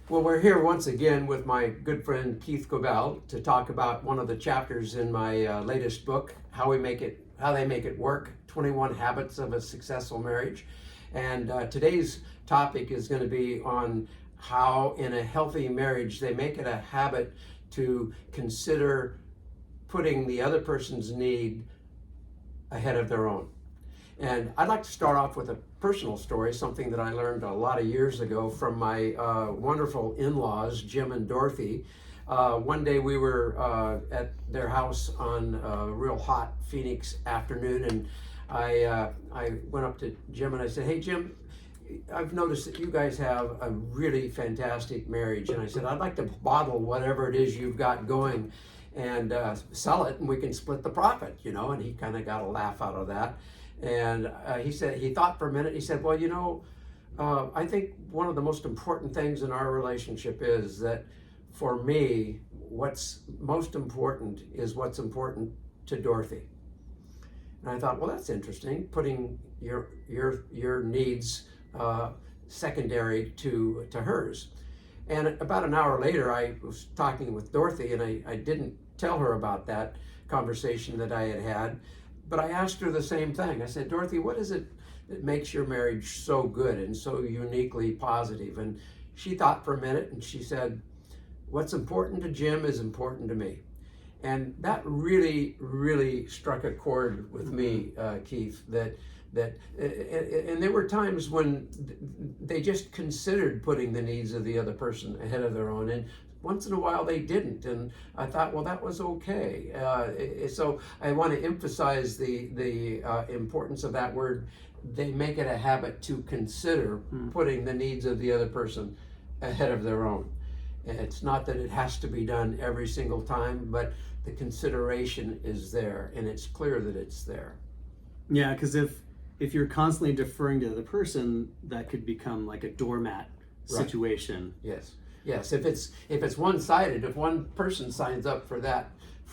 Well, we're here once again with my good friend Keith Cobell to talk about one of the chapters in my latest book, How They Make It Work: 21 Habits of a Successful Marriage. And today's topic is going to be on how, in a healthy marriage, they make it a habit to consider putting the other person's need ahead of their own. And I'd like to start off with a personal story, something that I learned a lot of years ago from my wonderful in-laws, Jim and Dorothy. One day we were at their house on a real hot Phoenix afternoon, and I went up to Jim and I said, "Hey, Jim, I've noticed that you guys have a really fantastic marriage." And I said, "I'd like to bottle whatever it is you've got going and sell it, and we can split the profit, you know." And he kind of got a laugh out of that. And he thought for a minute. He said, "Well, I think one of the most important things in our relationship is that for me, what's most important is what's important to Dorothy." And I thought, well, that's interesting, putting your needs secondary to hers. And about an hour later, I was talking with Dorothy, and I didn't tell her about that conversation that I had had. But I asked her the same thing. I said, "Dorothy, what is it that makes your marriage so good and so uniquely positive?" And she thought for a minute and she said, "What's important to Jim is important to me." And that really, really struck a chord with me, Keith, and there were times when they just considered putting the needs of the other person ahead of their own. And once in a while they didn't, and I thought, well, that was okay. So I want to emphasize the importance of that word. They make it a habit to consider putting the needs of the other person ahead of their own. And it's not that it has to be done every single time, but the consideration is there, and it's clear that it's there. Yeah, because if you're constantly deferring to the other person, that could become like a doormat situation. Right. Yes. If it's one-sided, if one person signs up for that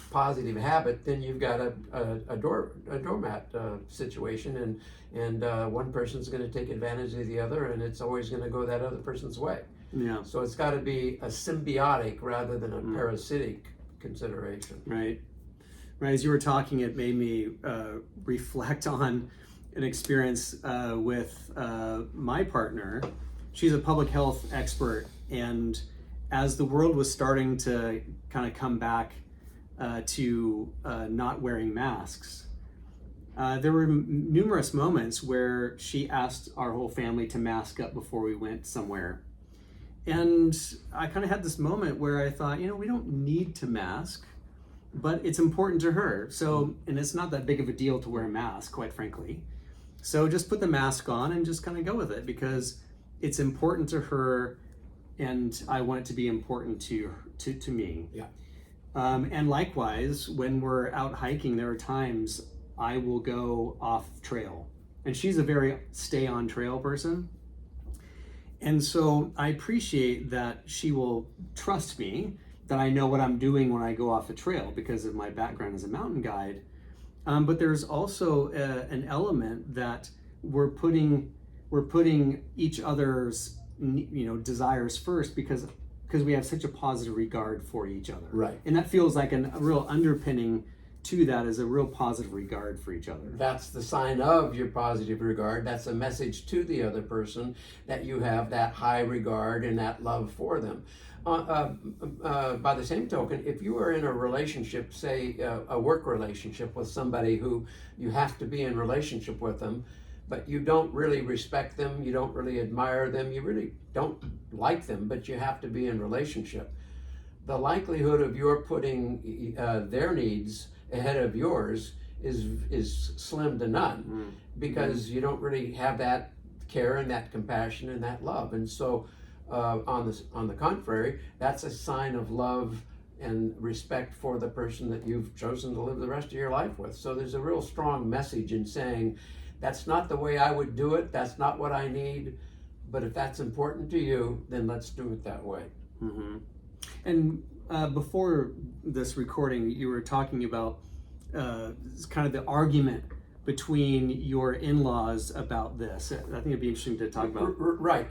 positive habit, then you've got a doormat situation, and one person's going to take advantage of the other, and it's always going to go that other person's way. Yeah. So it's got to be a symbiotic rather than a parasitic consideration. Right. As you were talking, it made me reflect on an experience with my partner. She's a public health expert, and as the world was starting to kind of come back to not wearing masks, there were numerous moments where she asked our whole family to mask up before we went somewhere. And I kind of had this moment where I thought, we don't need to mask, but it's important to her. So, and it's not that big of a deal to wear a mask, quite frankly. So just put the mask on and just kind of go with it, because it's important to her, and I want it to be important to me. Yeah. And likewise, when we're out hiking, there are times I will go off trail, and she's a very stay on trail person. And so I appreciate that she will trust me, that I know what I'm doing when I go off a trail because of my background as a mountain guide. But there's also an element that we're putting each other's desires first because we have such a positive regard for each other. Right. And that feels like a real underpinning to that is a real positive regard for each other. That's the sign of your positive regard. That's a message to the other person that you have that high regard and that love for them. By the same token, if you are in a relationship, say a work relationship with somebody who you have to be in relationship with them, but you don't really respect them, you don't really admire them, you really don't like them, but you have to be in relationship, the likelihood of your putting their needs ahead of yours is slim to none, because you don't really have that care and that compassion and that love. And so on the contrary, that's a sign of love and respect for the person that you've chosen to live the rest of your life with. So there's a real strong message in saying, that's not the way I would do it, that's not what I need, but if that's important to you, then let's do it that way. Mm-hmm. And before this recording, you were talking about kind of the argument between your in-laws about this. I think it'd be interesting to talk about. Right.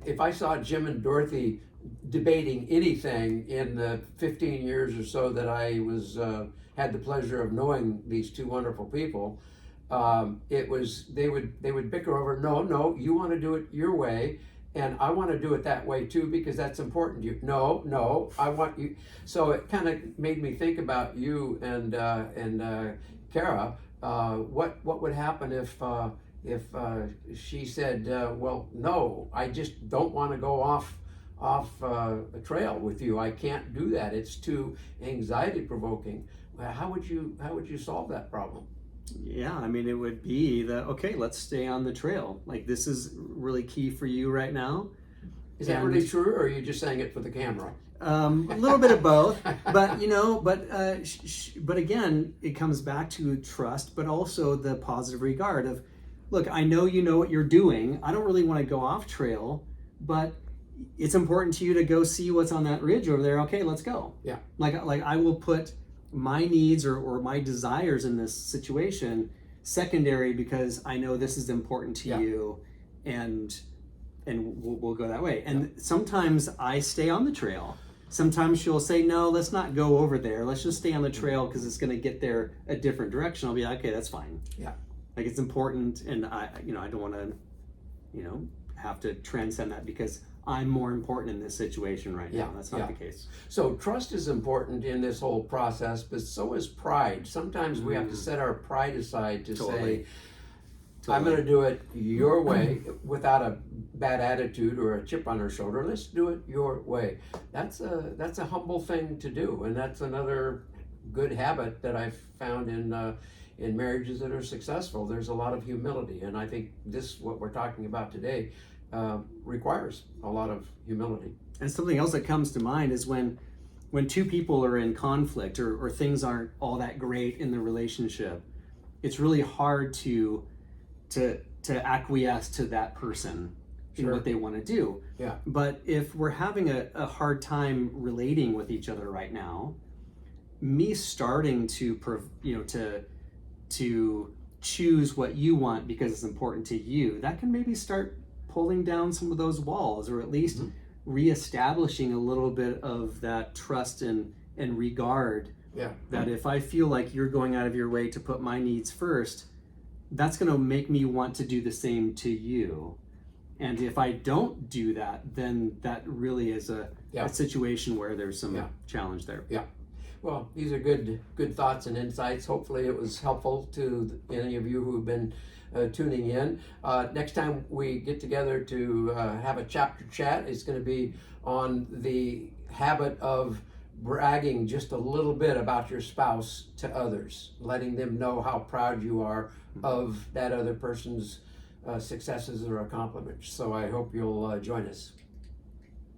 If I saw Jim and Dorothy debating anything in the 15 years or so that I was had the pleasure of knowing these two wonderful people. It was they would bicker over, no, you want to do it your way, and I want to do it that way too because that's important to you. No, I want you. So it kind of made me think about you and Kara. What would happen if she said, well, no, I just don't want to go off a trail with you. I can't do that. It's too anxiety provoking. How would you solve that problem? Yeah, I mean, it would be okay, let's stay on the trail. Like, this is really key for you right now. Is that really true, or are you just saying it for the camera? A little bit of both, but but again, it comes back to trust, but also the positive regard of, look, I know you know what you're doing. I don't really want to go off trail, but it's important to you to go see what's on that ridge over there. Okay, let's go. Yeah. Like I will put my needs or my desires in this situation secondary because I know this is important to you, and we'll go that way. And sometimes I stay on the trail. Sometimes she'll say, no, let's not go over there. Let's just stay on the trail because it's going to get there a different direction. I'll be like, okay, that's fine. Yeah. Like, it's important, and I don't want to, have to transcend that because I'm more important in this situation right now. That's not the case. So trust is important in this whole process, but so is pride. Sometimes we have to set our pride aside to say, I'm going to do it your way without a bad attitude or a chip on our shoulder. Let's do it your way. That's a humble thing to do, and that's another good habit that I've found in marriages that are successful. There's a lot of humility, and I think what we're talking about today requires a lot of humility. And something else that comes to mind is when two people are in conflict or things aren't all that great in the relationship, it's really hard to acquiesce to that person in what they want to do. Yeah. But if we're having a hard time relating with each other right now, me starting to choose what you want because it's important to you, that can maybe start pulling down some of those walls, or at least reestablishing a little bit of that trust and regard. Yeah. That if I feel like you're going out of your way to put my needs first, that's going to make me want to do the same to you. And if I don't do that, then that really is a situation where there's some challenge there. Yeah. Well, these are good thoughts and insights. Hopefully it was helpful to any of you who've been tuning in. Next time we get together to have a chapter chat, it's going to be on the habit of bragging just a little bit about your spouse to others, letting them know how proud you are of that other person's successes or accomplishments. So I hope you'll join us.